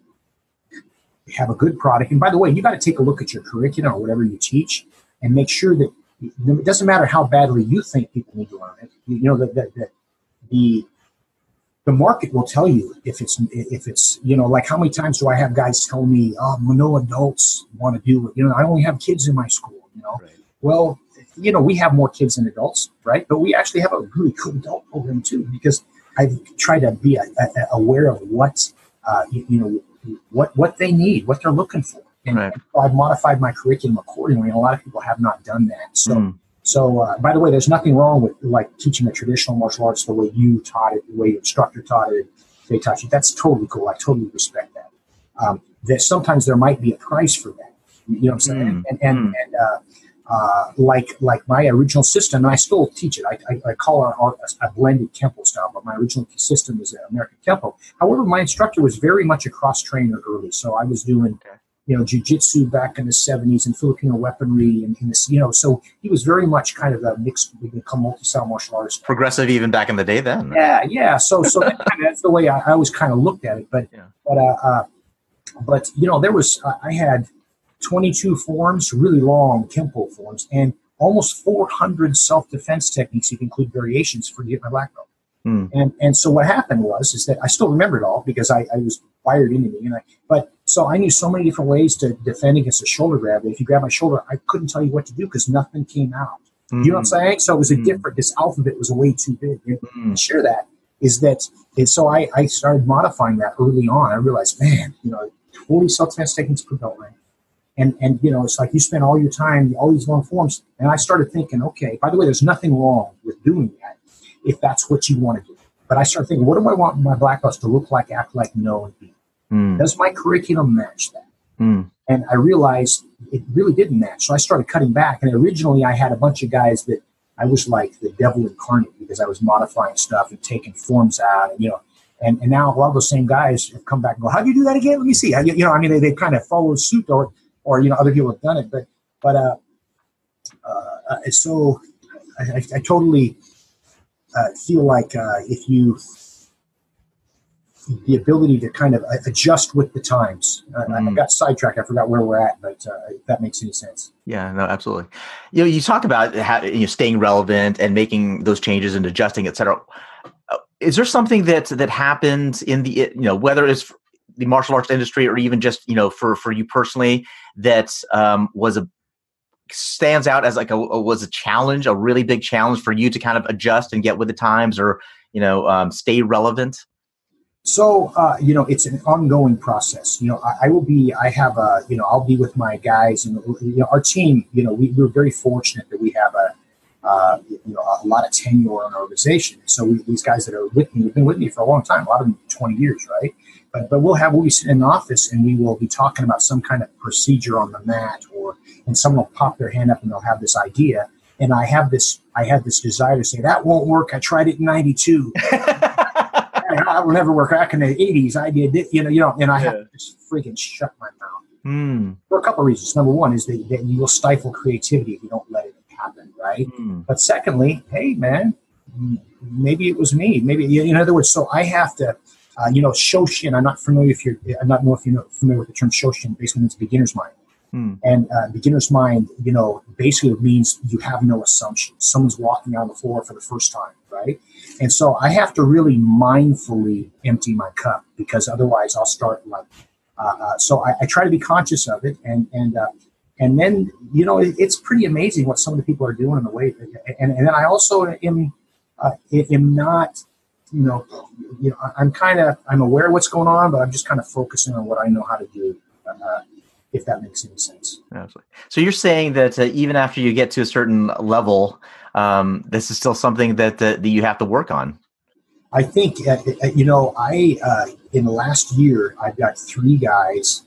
have a good product, and by the way, you got to take a look at your curriculum or whatever you teach and make sure that it doesn't matter how badly you think people need to learn it. The market will tell you if it's like, how many times do I have guys tell me, no adults want to do it. I only have kids in my school, Right. Well, we have more kids than adults, right? But we actually have a really cool adult program too, because I've tried to be aware of what they need, what they're looking for. And right. I've modified my curriculum accordingly, and a lot of people have not done that. So, by the way, there's nothing wrong with like teaching a traditional martial arts the way you taught it, the way your instructor taught it, they taught you. That's totally cool. I totally respect that. That sometimes there might be a price for that. You know what I'm saying? And like my original system, and I still teach it. I call our a blended Kempo style, but my original system is American Kempo. However, my instructor was very much a cross trainer early, so I was doing. Jiu-jitsu back in the 70s and Filipino weaponry and this, so he was very much kind of a mixed, we can call multi-style martial artist. Progressive even back in the day then. Yeah. So that's the way I always kind of looked at it. But there was, I had 22 forms, really long Kempo forms, and almost 400 self-defense techniques, you can include variations for to get my black belt. And so what happened is that I still remember it all because I was wired into me. So I knew so many different ways to defend against a shoulder grab that if you grab my shoulder, I couldn't tell you what to do because nothing came out. You know what I'm saying? So it was this alphabet was way too big. And share that so I started modifying that early on. I realized, man, 40 self-defense techniques per belt rank. And it's like you spend all your time, all these long forms. And I started thinking, okay, by the way, there's nothing wrong with doing that if that's what you want to do. But I started thinking, what do I want my black belts to look like, act like, know, and be? Does my curriculum match that? And I realized it really didn't match. So I started cutting back. And originally I had a bunch of guys that I was like the devil incarnate because I was modifying stuff and taking forms out. And now a lot of those same guys have come back and go, how do you do that again? Let me see. They kind of follow suit or other people have done it. So I totally feel like if you the ability to kind of adjust with the times. I got sidetracked. I forgot where we're at, but if that makes any sense. Yeah, no, absolutely. You talk about staying relevant and making those changes and adjusting, et cetera. Is there something that happened in the, whether it's the martial arts industry or even just, for you personally, that stands out as like was a challenge, a really big challenge for you to kind of adjust and get with the times, or, stay relevant? So, it's an ongoing process. I'll be with my guys and, our team, we're very fortunate that we have a lot of tenure in our organization. So these guys that are with me have been with me for a long time, a lot of them 20 years, right? But we'll be sitting in an office and we will be talking about some kind of procedure on the mat, and someone will pop their hand up and they'll have this idea. And I had this desire to say, that won't work. I tried it in 92. That will never work. Back in the 80s, I did it, and I have to just freaking shut my mouth. For a couple of reasons. Number one is that you will stifle creativity if you don't let it happen, right? But secondly, hey, man, maybe it was me. Maybe, in other words, so I have to, Shoshin, I'm not familiar if you're familiar with the term Shoshin, basically means beginner's mind. And beginner's mind, basically it means you have no assumptions. Someone's walking on the floor for the first time, right? And so I have to really mindfully empty my cup, because otherwise I'll start so I try to be conscious of it. And then, it's pretty amazing what some of the people are doing in the way. And then I also am not, I'm aware of what's going on, but I'm just kind of focusing on what I know how to do. If that makes any sense. Absolutely. So you're saying that even after you get to a certain level, this is still something that you have to work on. I think, in the last year, I've got 3 guys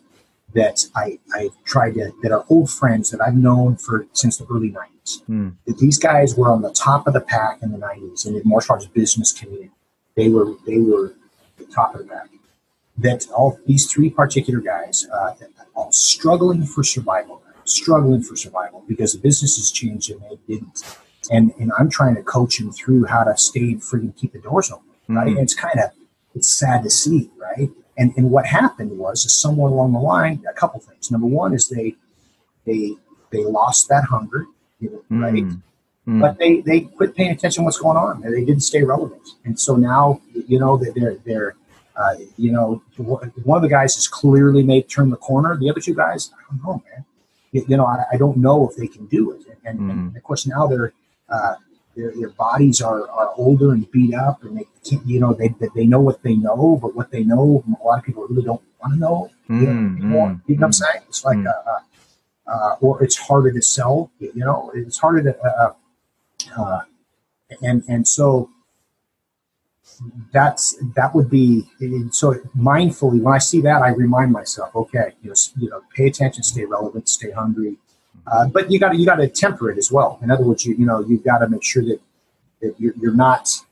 that I've tried that are old friends that I've known since the early 90s. That these guys were on the top of the pack in the 90s in the martial arts business community. They were the top of the pack. That all these 3 particular guys are struggling for survival because the business has changed and they didn't. And I'm trying to coach them through how to stay free and keep the doors open, right? And it's sad to see, right? And what happened was somewhere along the line, a couple things. Number one is they lost that hunger, right? But they quit paying attention to what's going on. They didn't stay relevant. And so now, they're one of the guys has clearly turned the corner. The other 2 guys, I don't know, man. I don't know if they can do it. And of course now their bodies are older and beat up, and they can't, they know what they know, but what they know, a lot of people really don't want to know anymore. You know what I'm saying? It's like, or it's harder to sell. It's harder to, and so. That would be so mindfully. When I see that, I remind myself, okay, pay attention, stay relevant, stay hungry, but you got to temper it as well. In other words, you've got to make sure that you're not.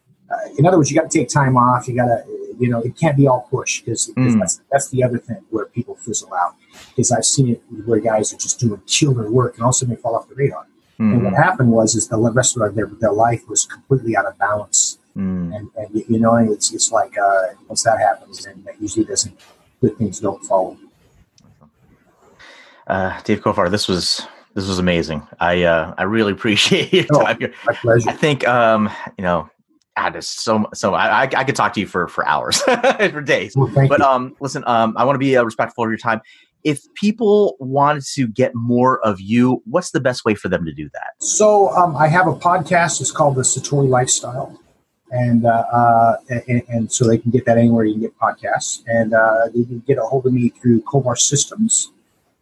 In other words, you got to take time off. You got to, it can't be all push, because that's the other thing where people fizzle out. Because I've seen it where guys are just doing killer work and all of a sudden they fall off the radar. And what happened was the rest of their life was completely out of balance. And it's like once that happens, then that usually good things don't follow. Dave Kovar, this was amazing. I really appreciate your time here. My pleasure. I think I could talk to you for hours, for days. Well, thank you. Listen, I want to be respectful of your time. If people wanted to get more of you, what's the best way for them to do that? So I have a podcast. It's called The Satori Lifestyle. And so they can get that anywhere you can get podcasts. And you can get a hold of me through Kovar Systems.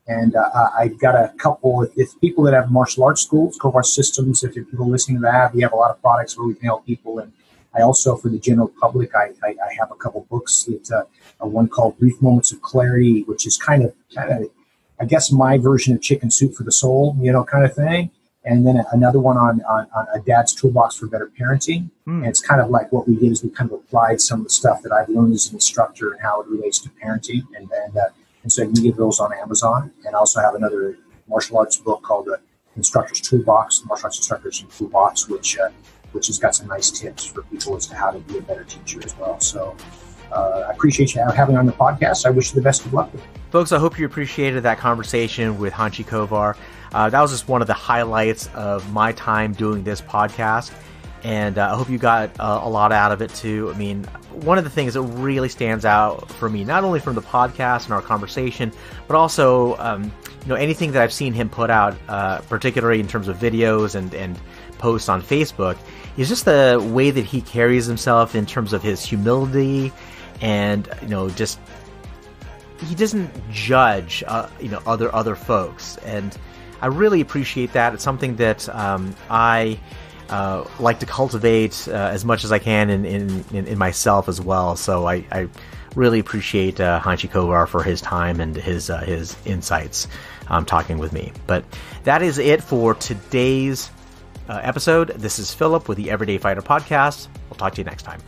And I've got a couple, if people that have martial arts schools, Kovar Systems, if people listening to that, we have a lot of products where we can help people. And I also, for the general public, I have a couple books that one called Brief Moments of Clarity, which is kind of, I guess, my version of Chicken Soup for the Soul, kind of thing. And then another one on a dad's toolbox for better parenting. And it's kind of like what we did is we kind of applied some of the stuff that I've learned as an instructor and how it relates to parenting. And so you can get those on Amazon. And I also have another martial arts book called The Instructor's Toolbox, Martial Arts Instructor's Toolbox, which has got some nice tips for people as to how to be a better teacher as well. So I appreciate you having me on the podcast. I wish you the best of luck with it. Folks, I hope you appreciated that conversation with Hanshi Kovar. That was just one of the highlights of my time doing this podcast. And I hope you got a lot out of it too. I mean, one of the things that really stands out for me, not only from the podcast and our conversation, but also, anything that I've seen him put out, particularly in terms of videos and posts on Facebook, is just the way that he carries himself in terms of his humility and, just he doesn't judge, other folks. And I really appreciate that. It's something that I like to cultivate as much as I can in myself as well. So I really appreciate Hanshi Kovar for his time and his insights talking with me. But that is it for today's episode. This is Philip with the Everyday Fighter Podcast. We'll talk to you next time.